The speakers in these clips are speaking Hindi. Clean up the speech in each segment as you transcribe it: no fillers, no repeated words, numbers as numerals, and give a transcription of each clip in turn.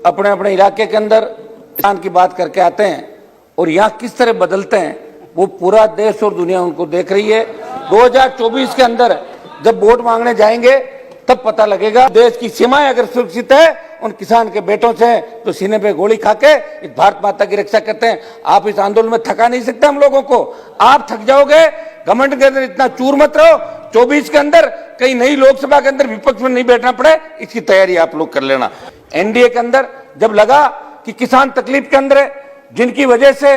अपने अपने इलाके के अंदर किसान की बात करके आते हैं और यहाँ किस तरह बदलते हैं वो पूरा देश और दुनिया उनको देख रही है। 2024 के अंदर जब वोट मांगने जाएंगे तब पता लगेगा देश की सीमाएं अगर सुरक्षित है उन किसान के बेटों से तो सीने पे गोली खा के इस भारत माता की रक्षा करते हैं। आप इस आंदोलन में थका नहीं सकते हम लोगों को, आप थक जाओगे। घमंड के अंदर इतना चूर मत रहो। 24 के अंदर कहीं नई लोकसभा के अंदर विपक्ष में नहीं बैठना पड़े, इसकी तैयारी आप लोग कर लेना। एनडीए के अंदर जब लगा कि किसान तकलीफ के अंदर है, जिनकी वजह से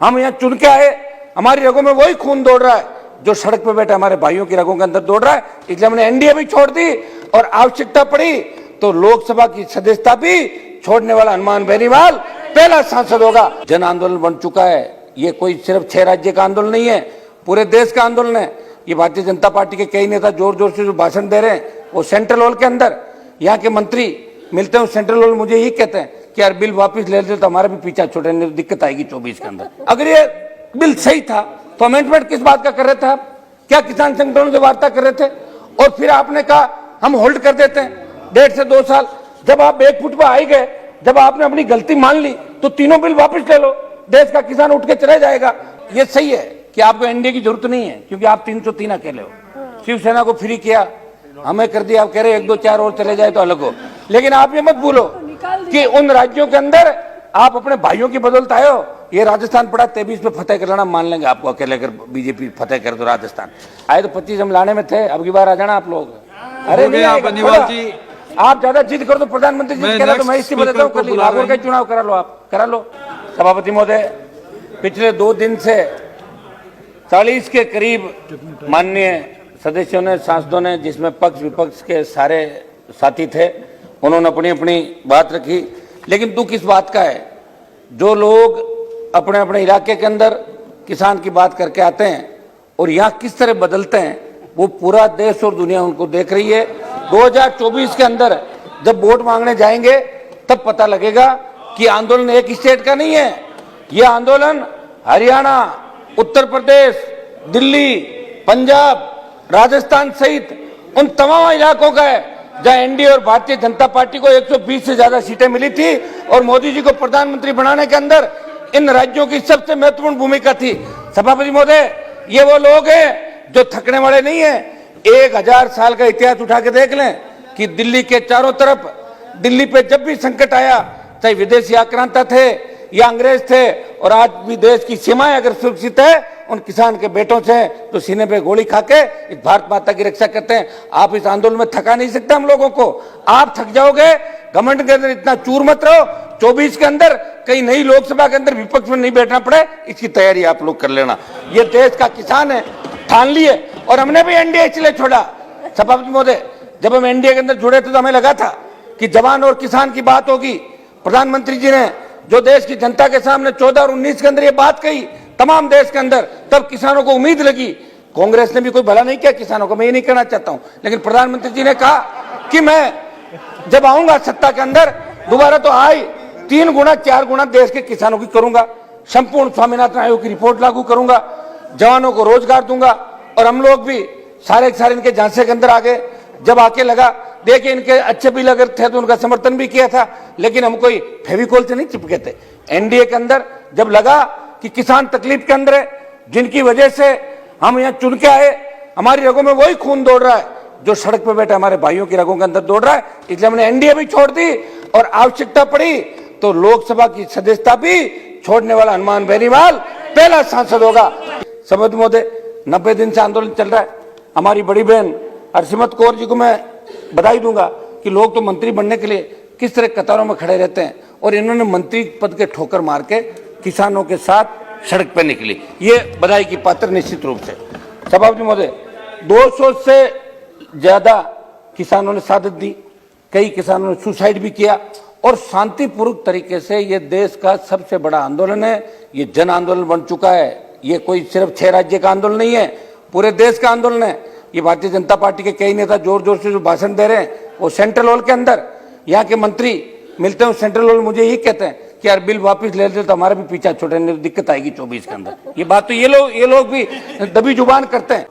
हम यहाँ चुन के आए, हमारी रगों में वही खून दौड़ रहा है जो सड़क पे बैठे हमारे भाइयों की रगों के अंदर दौड़ रहा है, इसलिए हमने एनडीए भी छोड़ दी और आवश्यकता पड़ी तो लोकसभा की सदस्यता भी छोड़ने वाला हनुमान बेनीवाल पहला सांसद होगा। जन आंदोलन बन चुका है। ये कोई सिर्फ 6 राज्य का आंदोलन नहीं है, पूरे देश का आंदोलन है। ये भारतीय जनता पार्टी के कई नेता जोर जोर से जो भाषण दे रहे हैं वो सेंट्रल हॉल के अंदर, यहाँ के मंत्री मिलते हैं सेंट्रल हॉल, मुझे यही कहते हैं कि यार बिल वापस ले लेते तो हमारा भी पीछा छोड़ने में दिक्कत आएगी 24 के अंदर। अगर ये बिल सही था तो अमेंडमेंट किस बात का कर रहे थे आप? क्या किसान संगठनों से वार्ता कर रहे थे? और फिर आपने कहा हम होल्ड कर देते हैं 1.5 से 2 साल। जब आप एक फुट पर आई गए, जब आपने अपनी गलती मान ली तो तीनों बिल वापस ले लो, देश का किसान उठ के चला जाएगा। ये सही है कि आपको एनडीए की जरूरत नहीं है क्योंकि आप 303 अकेले हो। शिवसेना को फ्री किया, हमें कर दिया, आप कह रहे 1, 2, 4 और चले जाए तो अलग हो। लेकिन आप ये मत भूलो कि उन राज्यों के अंदर आप अपने भाइयों की बदौलत आए हो। ये राजस्थान पड़ा 23 पे फतेह कर लेना, मान लेंगे आपको अकेले अगर बीजेपी फतेह कर दो राजस्थान। आए तो 25 हम लाने में थे, अब की बार आ जाना आप लोग। अरे नहीं आप ज्यादा जिद करो तो प्रधानमंत्री जी कह रहे तो मैं इसकी बताता हूँ, कर ली नागौर का चुनाव करा लो, आप करा लो। सभापति महोदय, पिछले 2 दिन से 40 के करीब माननीय सदस्यों ने, सांसदों ने, जिसमें पक्ष विपक्ष के सारे साथी थे, उन्होंने अपनी अपनी बात रखी। लेकिन दुख इस बात का है जो लोग अपने अपने इलाके के अंदर किसान की बात करके आते हैं और यहाँ किस तरह बदलते हैं वो पूरा देश और दुनिया उनको देख रही है। 2024 के अंदर जब वोट मांगने जाएंगे तब पता लगेगा कि आंदोलन एक स्टेट का नहीं है। यह आंदोलन हरियाणा, उत्तर प्रदेश, दिल्ली, पंजाब, राजस्थान सहित उन तमाम इलाकों का है जहां एनडीए और भारतीय जनता पार्टी को 120 से ज्यादा सीटें मिली थी और मोदी जी को प्रधानमंत्री बनाने के अंदर इन राज्यों की सबसे महत्वपूर्ण भूमिका थी। सभापति महोदय, ये वो लोग हैं जो थकने वाले नहीं है। 1000 साल का इतिहास उठा के देख लें कि दिल्ली के चारों तरफ, दिल्ली पे जब भी संकट आया, चाहे विदेशी आक्रांता थे या अंग्रेज थे, और आज भी देश की सीमाएं अगर सुरक्षित है उन किसान के बेटों से तो सीने पे गोली खा के इस भारत माता की रक्षा करते हैं। आप इस आंदोलन में थका नहीं सकते हम लोगों को, आप थक जाओगे। घमंड के अंदर इतना चूर मत रहो। 24 के अंदर कहीं नई लोकसभा के अंदर विपक्ष में नहीं बैठना पड़े, इसकी तैयारी आप लोग कर लेना। ये देश का किसान है, ठान लिए। और हमने भी एनडीए इसलिए छोड़ा। सभापति महोदय, जब हम एनडीए के अंदर जुड़े थे तो हमें लगा था कि जवान और किसान की बात होगी। प्रधानमंत्री जी ने जो देश की जनता के सामने 14 और 19 के अंदर ये बात कही तमाम देश के अंदर, तब किसानों को उम्मीद लगी। कांग्रेस ने भी कोई भला नहीं किया किसानों को, मैं ये नहीं कहना चाहता हूं, लेकिन प्रधानमंत्री जी ने कहा कि मैं जब आऊंगा सत्ता के अंदर दोबारा तो आई 3 गुना 4 गुना देश के किसानों की करूंगा, संपूर्ण स्वामीनाथन आयोग की रिपोर्ट लागू करूंगा, जवानों को रोजगार दूंगा। और हम लोग भी सारे इनके झांसे के अंदर आ गए। जब आके लगा, देखिए इनके अच्छे बिल अगर थे तो उनका समर्थन भी किया था, लेकिन हम कोई फेविकोल से नहीं चिपके थे। एनडीए के अंदर जब लगा कि किसान तकलीफ के अंदर है, जिनकी वजह से हम यहाँ चुन के आए, हमारी रगों में वही खून दौड़ रहा है जो सड़क पे बैठे हमारे भाइयों की रगों के अंदर दौड़ रहा है, इसलिए हमने एनडीए भी छोड़ दी और आवश्यकता पड़ी तो लोकसभा की सदस्यता भी छोड़ने वाला हनुमान बेनीवाल पहला सांसद होगा। सभापति महोदय, 90 दिन से आंदोलन चल रहा है। हमारी बड़ी बहन हरसिमरत कौर जी को मैं बधाई दूंगा कि लोग तो मंत्री बनने के लिए किस तरह कतारों में खड़े रहते हैं और इन्होंने मंत्री पद के ठोकर मार के किसानों के साथ सड़क पर निकली, ये बधाई की पात्र निश्चित रूप से। सभापति महोदय, 200 से ज्यादा किसानों ने शहादत दी, कई किसानों ने सुसाइड भी किया और शांतिपूर्वक तरीके से ये देश का सबसे बड़ा आंदोलन है। ये जन आंदोलन बन चुका है। ये कोई सिर्फ 6 राज्य का आंदोलन नहीं है, पूरे देश का आंदोलन है। ये भारतीय जनता पार्टी के कई नेता जोर जोर से जो भाषण दे रहे हैं वो सेंट्रल हॉल के अंदर, यहाँ के मंत्री मिलते हैं सेंट्रल हॉल, मुझे यही कहते हैं कि यार बिल वापस ले लेते तो हमारा भी पीछा छोड़ने में दिक्कत आएगी 24 के अंदर। ये बात तो ये लोग भी दबी जुबान करते हैं।